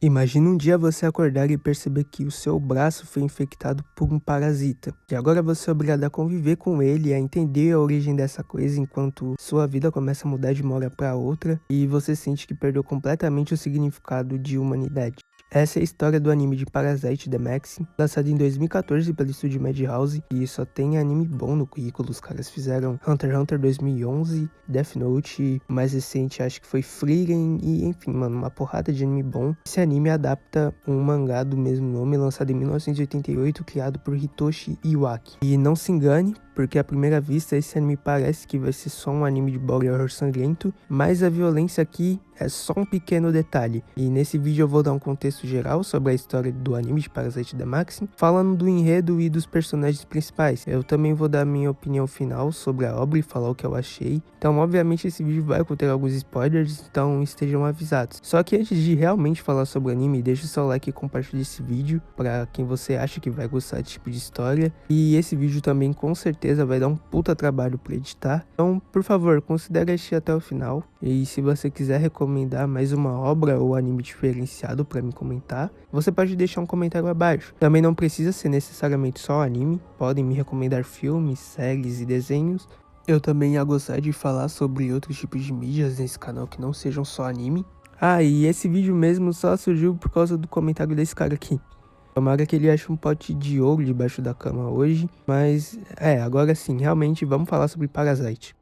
Imagina um dia você acordar e perceber que o seu braço foi infectado por um parasita. E agora você é obrigado a conviver com ele, a entender a origem dessa coisa, enquanto sua vida começa a mudar de uma hora para outra e você sente que perdeu completamente o significado de humanidade. Essa é a história do anime de Parasite The Maxim, lançado em 2014 pelo estúdio Madhouse, e só tem anime bom no currículo. Os caras fizeram Hunter x Hunter 2011, Death Note, o mais recente acho que foi Frieren, e enfim, mano, uma porrada de anime bom. Esse anime adapta um mangá do mesmo nome, lançado em 1988, criado por Hitoshi Iwaki. E não se engane, porque à primeira vista esse anime parece que vai ser só um anime de body horror sangrento, mas a violência aqui é só um pequeno detalhe. E nesse vídeo eu vou dar um contexto geral sobre a história do anime de Parasite The Maxim, falando do enredo e dos personagens principais. Eu também vou dar minha opinião final sobre a obra e falar o que eu achei. Então obviamente esse vídeo vai conter alguns spoilers, então estejam avisados. Só que antes de realmente falar sobre o anime, deixa o seu like e compartilhe esse vídeo para quem você acha que vai gostar desse tipo de história. E esse vídeo também com certeza vai dar um puta trabalho para editar. Então por favor, considere assistir até o final. E se você quiser recomendar mais uma obra ou anime diferenciado para me comentar, você pode deixar um comentário abaixo. Também não precisa ser necessariamente só anime, podem me recomendar filmes, séries e desenhos. Eu também ia gostar de falar sobre outros tipos de mídias nesse canal que não sejam só anime. E esse vídeo mesmo só surgiu por causa do comentário desse cara aqui. Tomara que ele ache um pote de ouro debaixo da cama hoje, mas agora sim, realmente vamos falar sobre Parasite.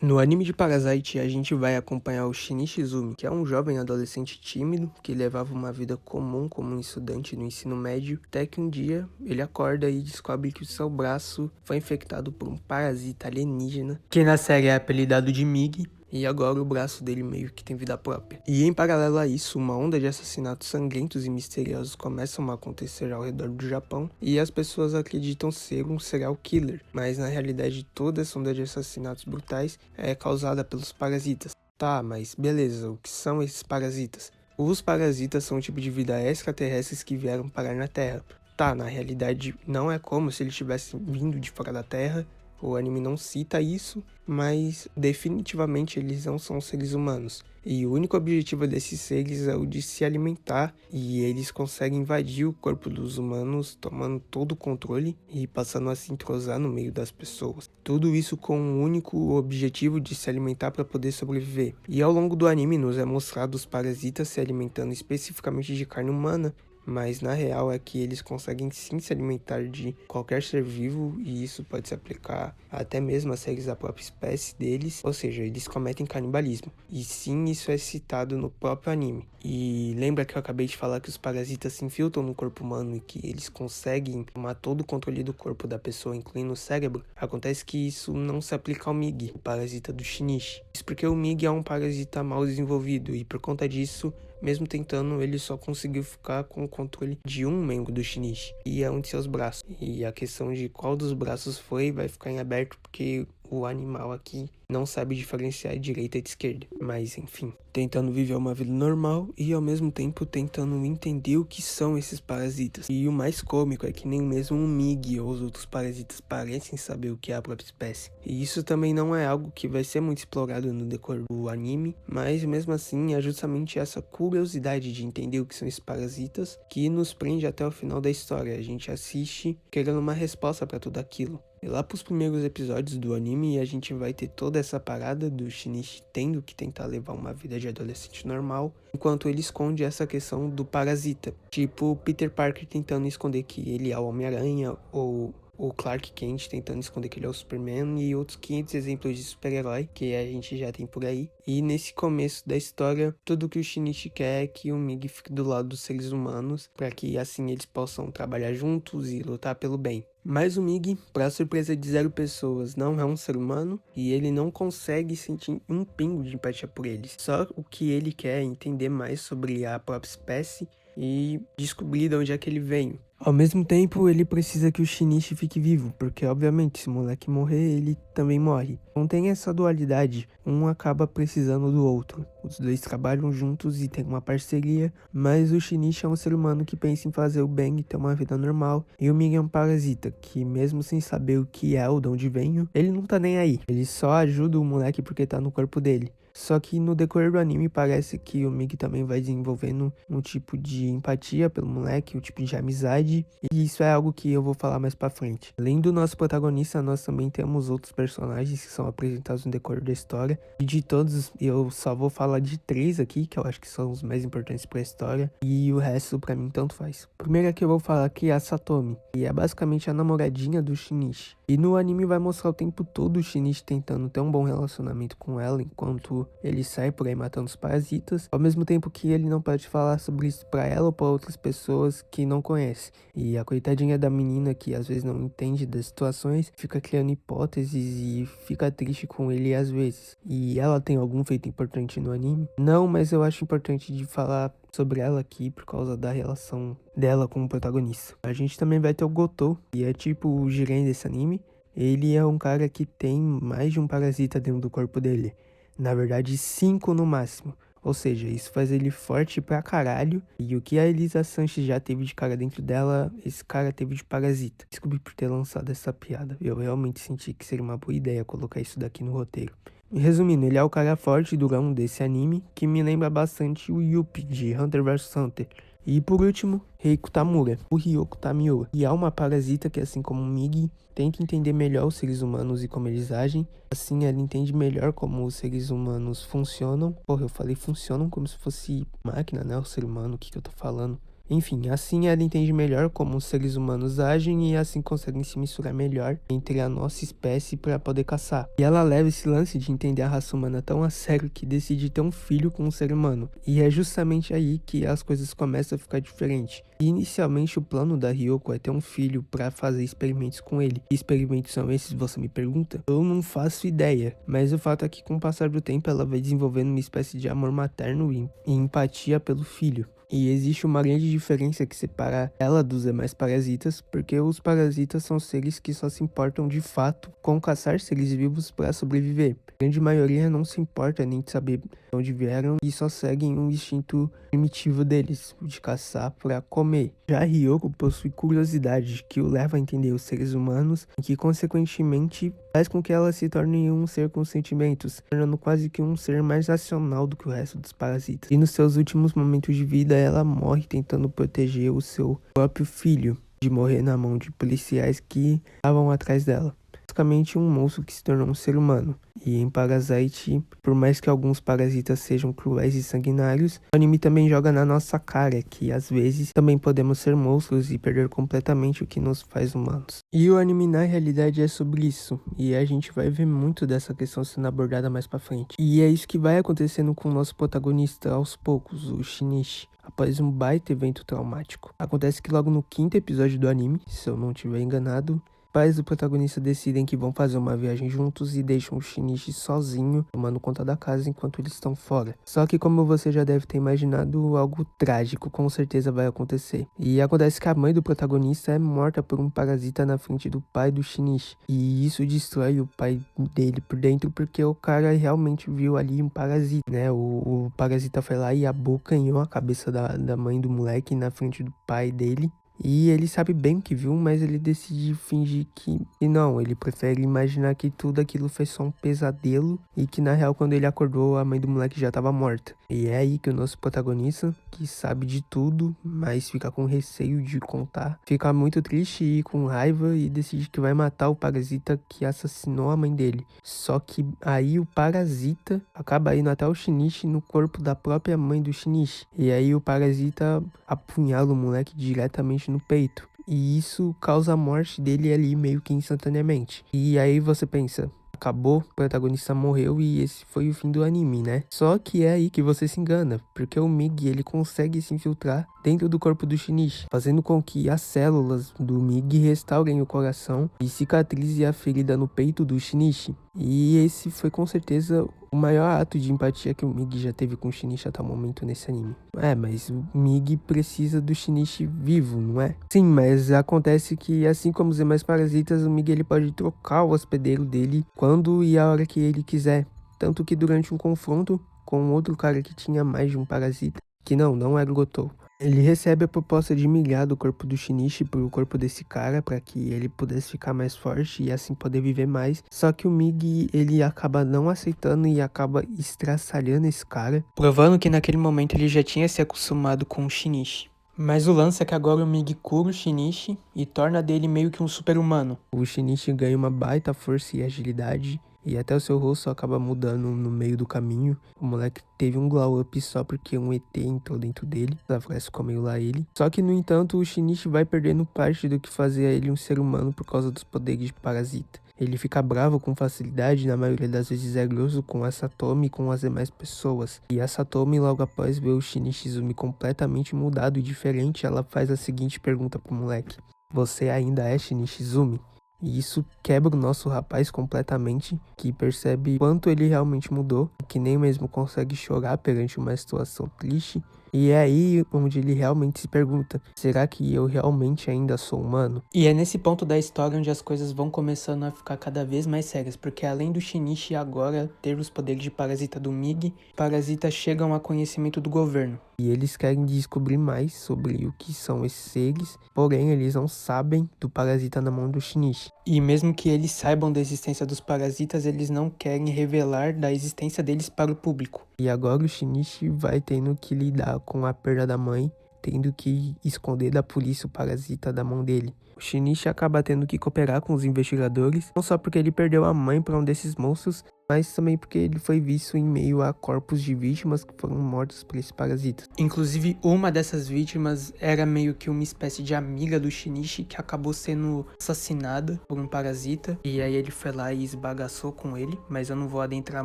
No anime de Parasite, a gente vai acompanhar o Shinichi Izumi, que é um jovem adolescente tímido que levava uma vida comum como um estudante no ensino médio, até que um dia ele acorda e descobre que o seu braço foi infectado por um parasita alienígena, que na série é apelidado de Mig, e agora o braço dele meio que tem vida própria. E em paralelo a isso, uma onda de assassinatos sangrentos e misteriosos começam a acontecer ao redor do Japão, e as pessoas acreditam ser um serial killer, mas na realidade toda essa onda de assassinatos brutais é causada pelos parasitas. Tá, mas beleza, o que são esses parasitas? Os parasitas são um tipo de vida extraterrestres que vieram parar na Terra. Tá, na realidade não é como se eles tivessem vindo de fora da Terra. O anime não cita isso, mas definitivamente eles não são seres humanos. E o único objetivo desses seres é o de se alimentar, e eles conseguem invadir o corpo dos humanos, tomando todo o controle e passando a se entrosar no meio das pessoas. Tudo isso com o único objetivo de se alimentar para poder sobreviver. E ao longo do anime nos é mostrado os parasitas se alimentando especificamente de carne humana, mas na real é que eles conseguem sim se alimentar de qualquer ser vivo, e isso pode se aplicar até mesmo a seres da própria espécie deles, ou seja, eles cometem canibalismo. E sim, isso é citado no próprio anime. E lembra que eu acabei de falar que os parasitas se infiltram no corpo humano e que eles conseguem tomar todo o controle do corpo da pessoa, incluindo o cérebro? Acontece que isso não se aplica ao Mig, o parasita do Shinichi. Isso porque o Mig é um parasita mal desenvolvido, e por conta disso, mesmo tentando, ele só conseguiu ficar com o controle de um membro do Shinichi, e é um de seus braços. E a questão de qual dos braços foi vai ficar em aberto, porque o animal aqui não sabe diferenciar direita de esquerda. Mas enfim, tentando viver uma vida normal e ao mesmo tempo tentando entender o que são esses parasitas. E o mais cômico é que nem mesmo o Mig ou os outros parasitas parecem saber o que é a própria espécie. E isso também não é algo que vai ser muito explorado no decorrer do anime, mas mesmo assim é justamente essa curiosidade de entender o que são esses parasitas que nos prende até o final da história. A gente assiste querendo uma resposta para tudo aquilo. E lá pros primeiros episódios do anime a gente vai ter toda essa parada do Shinichi tendo que tentar levar uma vida de adolescente normal, enquanto ele esconde essa questão do parasita. Tipo Peter Parker tentando esconder que ele é o Homem-Aranha, ou o Clark Kent tentando esconder que ele é o Superman, e outros 500 exemplos de super-herói que a gente já tem por aí. E nesse começo da história, tudo que o Shinichi quer é que o Mig fique do lado dos seres humanos, para que assim eles possam trabalhar juntos e lutar pelo bem. Mas o Mig, para surpresa de 0 pessoas, não é um ser humano, e ele não consegue sentir um pingo de empatia por eles. Só o que ele quer é entender mais sobre a própria espécie e descobrir de onde é que ele veio. Ao mesmo tempo, ele precisa que o Shinichi fique vivo, porque obviamente se o moleque morrer, ele também morre. Não tem essa dualidade, um acaba precisando do outro. Os dois trabalham juntos e tem uma parceria, mas o Shinichi é um ser humano que pensa em fazer o bem e ter uma vida normal, e o Ming é um parasita, que mesmo sem saber o que é ou de onde veio, ele não tá nem aí. Ele só ajuda o moleque porque tá no corpo dele. Só que no decorrer do anime parece que o Mig também vai desenvolvendo um tipo de empatia pelo moleque, um tipo de amizade. E isso é algo que eu vou falar mais pra frente. Além do nosso protagonista, nós também temos outros personagens que são apresentados no decorrer da história. E de todos, eu só vou falar de 3 aqui, que eu acho que são os mais importantes pra história. E o resto pra mim tanto faz. Primeiro que eu vou falar aqui é a Satomi, que é basicamente a namoradinha do Shinichi. E no anime vai mostrar o tempo todo o Shinichi tentando ter um bom relacionamento com ela, enquanto ele sai por aí matando os parasitas, ao mesmo tempo que ele não pode falar sobre isso pra ela ou pra outras pessoas que não conhece. E a coitadinha da menina, que às vezes não entende das situações, fica criando hipóteses e fica triste com ele às vezes. E ela tem algum feito importante no anime? Não, mas eu acho importante de falar sobre ela aqui por causa da relação dela com o protagonista. A gente também vai ter o Gotou, que é tipo o Jiren desse anime. Ele é um cara que tem mais de um parasita dentro do corpo dele. Na verdade, 5 no máximo. Ou seja, isso faz ele forte pra caralho. E o que a Elisa Sanches já teve de cara dentro dela, esse cara teve de parasita. Desculpe por ter lançado essa piada. Eu realmente senti que seria uma boa ideia colocar isso daqui no roteiro. Resumindo, ele é o cara forte e durão desse anime, que me lembra bastante o Yuppie de Hunter vs Hunter. E por último, Reiko Tamura, o Ryoko Tamiya, que é uma parasita que, assim como o Migi, tenta entender melhor os seres humanos e como eles agem. Assim, ela entende melhor como os seres humanos funcionam. Porra, eu falei funcionam como se fosse máquina, né? O ser humano, o que eu tô falando? Enfim, assim ela entende melhor como os seres humanos agem e assim conseguem se misturar melhor entre a nossa espécie para poder caçar. E ela leva esse lance de entender a raça humana tão a sério que decide ter um filho com um ser humano. E é justamente aí que as coisas começam a ficar diferentes. E inicialmente o plano da Ryoko é ter um filho para fazer experimentos com ele. Que experimentos são esses, você me pergunta? Eu não faço ideia, mas o fato é que com o passar do tempo ela vai desenvolvendo uma espécie de amor materno e empatia pelo filho. E existe uma grande diferença que separa ela dos demais parasitas, porque os parasitas são seres que só se importam de fato com caçar seres vivos para sobreviver. A grande maioria não se importa nem de saber de onde vieram e só seguem um instinto primitivo deles, de caçar para comer. Já a Ryoko possui curiosidade que o leva a entender os seres humanos e que consequentemente faz com que ela se torne um ser com sentimentos, tornando quase que um ser mais racional do que o resto dos parasitas. E nos seus últimos momentos de vida ela morre tentando proteger o seu próprio filho de morrer na mão de policiais que estavam atrás dela. Basicamente um monstro que se tornou um ser humano. E em Parasite, por mais que alguns parasitas sejam cruéis e sanguinários, o anime também joga na nossa cara que às vezes também podemos ser monstros e perder completamente o que nos faz humanos. E o anime na realidade é sobre isso, e a gente vai ver muito dessa questão sendo abordada mais pra frente. E é isso que vai acontecendo com o nosso protagonista aos poucos, o Shinichi. Após um baita evento traumático. Acontece que logo no 5º episódio do anime, se eu não estiver enganado, pais do protagonista decidem que vão fazer uma viagem juntos e deixam o Shinichi sozinho, tomando conta da casa enquanto eles estão fora. Só que como você já deve ter imaginado, algo trágico com certeza vai acontecer. E acontece que a mãe do protagonista é morta por um parasita na frente do pai do Shinichi. E isso destrói o pai dele por dentro porque o cara realmente viu ali um parasita, né? O parasita foi lá e abocanhou a cabeça da mãe do moleque na frente do pai dele. E ele sabe bem o que viu, mas ele decide fingir que não, ele prefere imaginar que tudo aquilo foi só um pesadelo e que na real quando ele acordou a mãe do moleque já estava morta. E é aí que o nosso protagonista, que sabe de tudo, mas fica com receio de contar, fica muito triste e com raiva e decide que vai matar o parasita que assassinou a mãe dele. Só que aí o parasita acaba indo até o Shinichi no corpo da própria mãe do Shinichi. E aí o parasita apunhala o moleque diretamente no peito. E isso causa a morte dele ali meio que instantaneamente. E aí você pensa, acabou, o protagonista morreu e esse foi o fim do anime, né? Só que é aí que você se engana, porque o Mig, ele consegue se infiltrar dentro do corpo do Shinichi, fazendo com que as células do Mig restaurem o coração e cicatrize a ferida no peito do Shinichi. E esse foi com certeza o maior ato de empatia que o Migi já teve com o Shinichi até o momento nesse anime. Mas o Migi precisa do Shinichi vivo, não é? Sim, mas acontece que assim como os demais parasitas, o Migi ele pode trocar o hospedeiro dele quando e a hora que ele quiser. Tanto que durante um confronto com outro cara que tinha mais de um parasita, que não era o Gotou, ele recebe a proposta de migrar do corpo do Shinichi pro corpo desse cara para que ele pudesse ficar mais forte e assim poder viver mais. Só que o Migi, ele acaba não aceitando e acaba estraçalhando esse cara, provando que naquele momento ele já tinha se acostumado com o Shinichi. Mas o lance é que agora o Migi cura o Shinichi e torna dele meio que um super-humano. O Shinichi ganha uma baita força e agilidade, e até o seu rosto acaba mudando no meio do caminho. O moleque teve um glow up só porque um ET entrou dentro dele. A frase comeu lá ele. Só que, no entanto, o Shinichi vai perdendo parte do que fazia ele um ser humano por causa dos poderes de parasita. Ele fica bravo com facilidade, na maioria das vezes é grosso com a Satomi e com as demais pessoas. E a Satomi, logo após ver o Shinichizumi completamente mudado e diferente, ela faz a seguinte pergunta pro moleque: "Você ainda é Shinichizumi?" E isso quebra o nosso rapaz completamente, que percebe quanto ele realmente mudou, que nem mesmo consegue chorar perante uma situação triste. E é aí onde ele realmente se pergunta: será que eu realmente ainda sou humano? E é nesse ponto da história onde as coisas vão começando a ficar cada vez mais sérias, porque além do Shinichi agora ter os poderes de parasita do Migi, parasitas chegam a conhecimento do governo. E eles querem descobrir mais sobre o que são esses seres, porém eles não sabem do parasita na mão do Shinichi. E mesmo que eles saibam da existência dos parasitas, eles não querem revelar da existência deles para o público. E agora o Shinichi vai tendo que lidar com a perda da mãe, tendo que esconder da polícia o parasita da mão dele. O Shinichi acaba tendo que cooperar com os investigadores, não só porque ele perdeu a mãe para um desses monstros, mas também porque ele foi visto em meio a corpos de vítimas que foram mortos por esse parasita. Inclusive, uma dessas vítimas era meio que uma espécie de amiga do Shinichi que acabou sendo assassinada por um parasita. E aí ele foi lá e esbagaçou com ele, mas eu não vou adentrar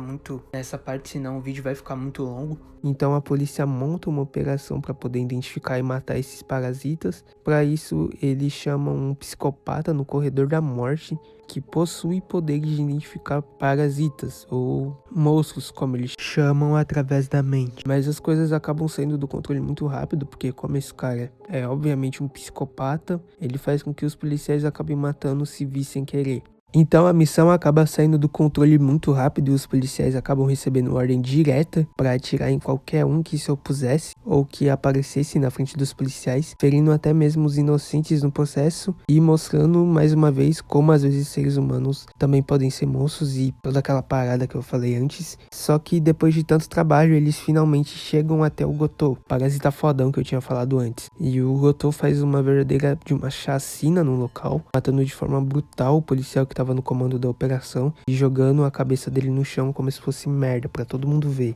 muito nessa parte, senão o vídeo vai ficar muito longo. Então a polícia monta uma operação para poder identificar e matar esses parasitas. Para isso, eles chamam um psicopata no corredor da morte, que possui poderes de identificar parasitas, ou monstros, como eles chamam, através da mente. Mas as coisas acabam saindo do controle muito rápido, porque como esse cara é obviamente um psicopata, ele faz com que os policiais acabem matando civis sem querer. Então a missão acaba saindo do controle muito rápido e os policiais acabam recebendo ordem direta para atirar em qualquer um que se opusesse ou que aparecesse na frente dos policiais, ferindo até mesmo os inocentes no processo e mostrando mais uma vez como às vezes seres humanos também podem ser monstros e toda aquela parada que eu falei antes. Só que depois de tanto trabalho eles finalmente chegam até o Gotou, parasita fodão que eu tinha falado antes. E o Gotou faz uma verdadeira de uma chacina no local, matando de forma brutal o policial que estava no comando da operação e jogando a cabeça dele no chão como se fosse merda pra todo mundo ver.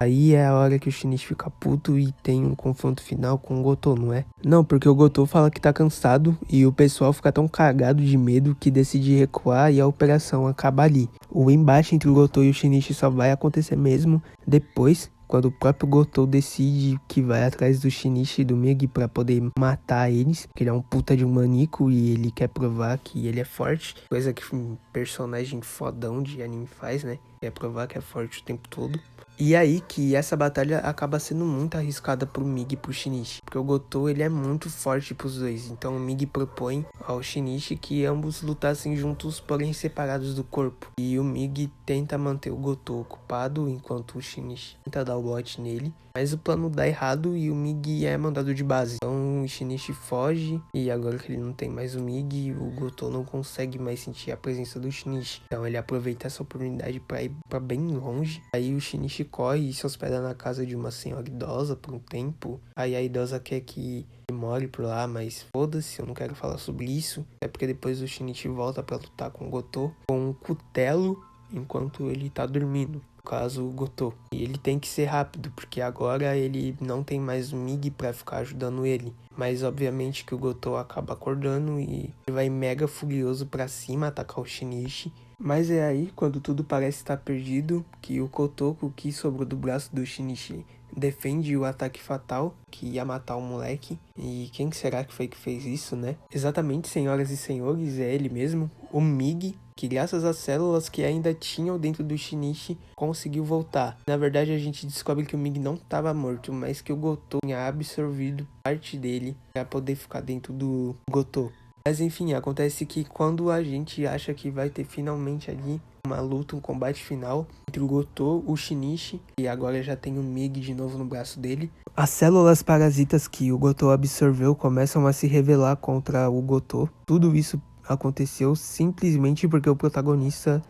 Aí é a hora que o Shinichi fica puto e tem um confronto final com o Gotou, não é? Não, porque o Gotou fala que tá cansado e o pessoal fica tão cagado de medo que decide recuar e a operação acaba ali. O embate entre o Gotou e o Shinichi só vai acontecer mesmo depois, quando o próprio Gotou decide que vai atrás do Shinichi e do Migi pra poder matar eles, que ele é um puta de um maníaco e ele quer provar que ele é forte, coisa que um personagem fodão de anime faz, né? Quer provar que é forte o tempo todo. E aí que essa batalha acaba sendo muito arriscada pro Migi e pro Shinichi, porque o Gotou ele é muito forte pros dois, então o Migi propõe ao Shinichi que ambos lutassem juntos, porém separados do corpo. E o Migi tenta manter o Gotou ocupado, enquanto o Shinichi tenta dar o bote nele, mas o plano dá errado e o Migi é mandado de base. Então o Shinichi foge e agora que ele não tem mais o Migi, o Gotou não consegue mais sentir a presença do Shinichi. Então ele aproveita essa oportunidade pra ir pra bem longe. Aí o Shinichi corre e se hospeda na casa de uma senhora idosa por um tempo. Aí a idosa quer que ele more por lá, mas foda-se, eu não quero falar sobre isso. É porque depois o Shinichi volta pra lutar com o Gotou com um cutelo enquanto ele tá dormindo. No caso, o Gotou. E ele tem que ser rápido, porque agora ele não tem mais o Migi pra ficar ajudando ele. Mas obviamente que o Gotou acaba acordando e ele vai mega furioso pra cima atacar o Shinichi. Mas é aí, quando tudo parece estar perdido, que o Kotoko, que sobrou do braço do Shinichi, defende o ataque fatal que ia matar o moleque. E quem será que foi que fez isso, né? Exatamente, senhoras e senhores, é ele mesmo, o Mig, que graças às células que ainda tinham dentro do Shinichi, conseguiu voltar. Na verdade, a gente descobre que o Mig não estava morto, mas que o Gotou tinha absorvido parte dele para poder ficar dentro do Gotou. Mas enfim, acontece que quando a gente acha que vai ter finalmente ali uma luta, um combate final entre o Gotou, o Shinichi, e agora já tem o Mig de novo no braço dele, as células parasitas que o Gotou absorveu começam a se revelar contra o Gotou. Tudo isso aconteceu simplesmente porque o protagonista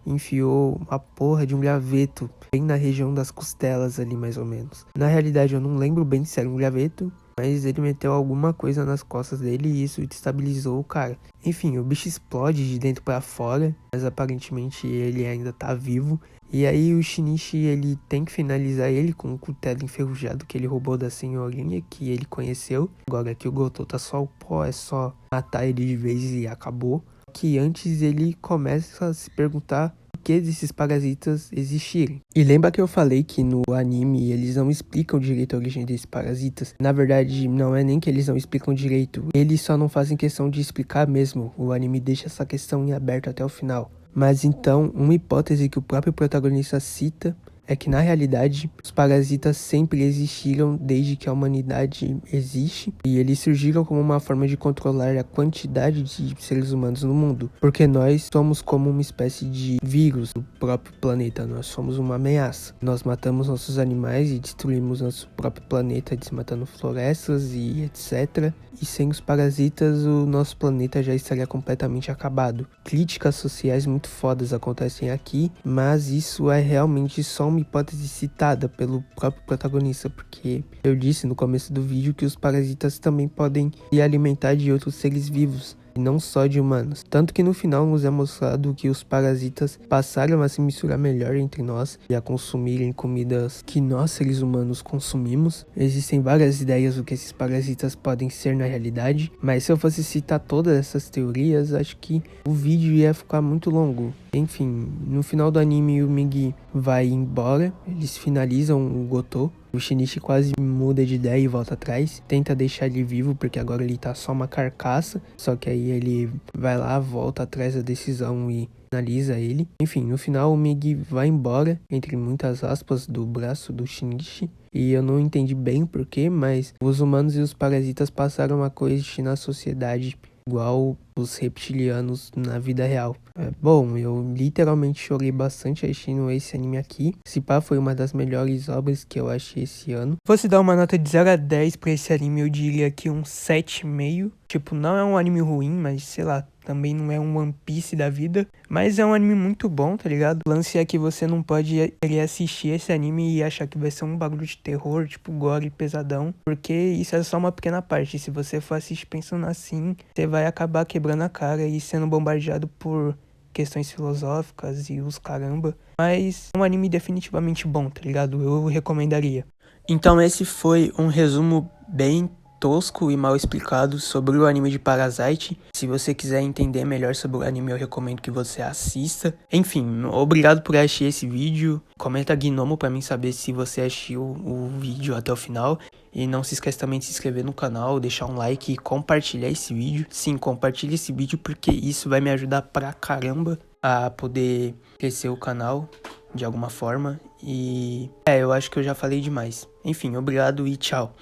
enfiou uma porra de um graveto bem na região das costelas ali, mais ou menos. Na realidade, eu não lembro bem se era um graveto, mas ele meteu alguma coisa nas costas dele e isso destabilizou o cara. Enfim, o bicho explode de dentro pra fora, mas aparentemente ele ainda tá vivo. E aí o Shinichi, ele tem que finalizar ele com um cutelo enferrujado que ele roubou da senhorinha que ele conheceu. Agora que o Gotou tá só o pó, é só matar ele de vez e acabou. Que antes ele começa a se perguntar que desses parasitas existirem. E lembra que eu falei que no anime eles não explicam direito a origem desses parasitas? Na verdade, não é nem que eles não explicam direito, eles só não fazem questão de explicar mesmo. O anime deixa essa questão em aberto até o final. Mas então, uma hipótese que o próprio protagonista cita é que na realidade os parasitas sempre existiram desde que a humanidade existe e eles surgiram como uma forma de controlar a quantidade de seres humanos no mundo, porque nós somos como uma espécie de vírus do próprio planeta, nós somos uma ameaça. Nós matamos nossos animais e destruímos nosso próprio planeta desmatando florestas e etc. E sem os parasitas o nosso planeta já estaria completamente acabado. Críticas sociais muito fodas acontecem aqui, mas isso é realmente só uma hipótese citada pelo próprio protagonista, porque eu disse no começo do vídeo que os parasitas também podem se alimentar de outros seres vivos, e não só de humanos. Tanto que no final nos é mostrado que os parasitas passaram a se misturar melhor entre nós e a consumirem comidas que nós seres humanos consumimos. Existem várias ideias do que esses parasitas podem ser na realidade, mas se eu fosse citar todas essas teorias, acho que o vídeo ia ficar muito longo. Enfim, no final do anime o Mig vai embora, eles finalizam o Gotou. O Shinichi quase muda de ideia e volta atrás, tenta deixar ele vivo porque agora ele tá só uma carcaça, só que aí ele vai lá, volta atrás da decisão e finaliza ele. Enfim, no final o Mig vai embora, entre muitas aspas, do braço do Shinichi. E eu não entendi bem o porquê, mas os humanos e os parasitas passaram a coexistir na sociedade igual os reptilianos na vida real. Bom, eu literalmente chorei bastante assistindo esse anime aqui. Esse pá foi uma das melhores obras que eu achei esse ano. Se fosse dar uma nota de 0 a 10 pra esse anime, eu diria que um 7,5. Tipo, não é um anime ruim, mas sei lá, também não é um One Piece da vida. Mas é um anime muito bom, tá ligado? O lance é que você não pode querer assistir esse anime e achar que vai ser um bagulho de terror, tipo gore pesadão. Porque isso é só uma pequena parte. Se você for assistir pensando assim, você vai acabar quebrando a cara e sendo bombardeado por questões filosóficas e os caramba. Mas é um anime definitivamente bom, tá ligado? Eu recomendaria. Então esse foi um resumo bem tosco e mal explicado sobre o anime de Parasite. Se você quiser entender melhor sobre o anime, eu recomendo que você assista. Enfim, obrigado por assistir esse vídeo. Comenta Gnomo pra mim saber se você assistiu o vídeo até o final. E não se esqueça também de se inscrever no canal, deixar um like e compartilhar esse vídeo. Sim, compartilhe esse vídeo porque isso vai me ajudar pra caramba a poder crescer o canal de alguma forma. E eu acho que eu já falei demais. Enfim, obrigado e tchau.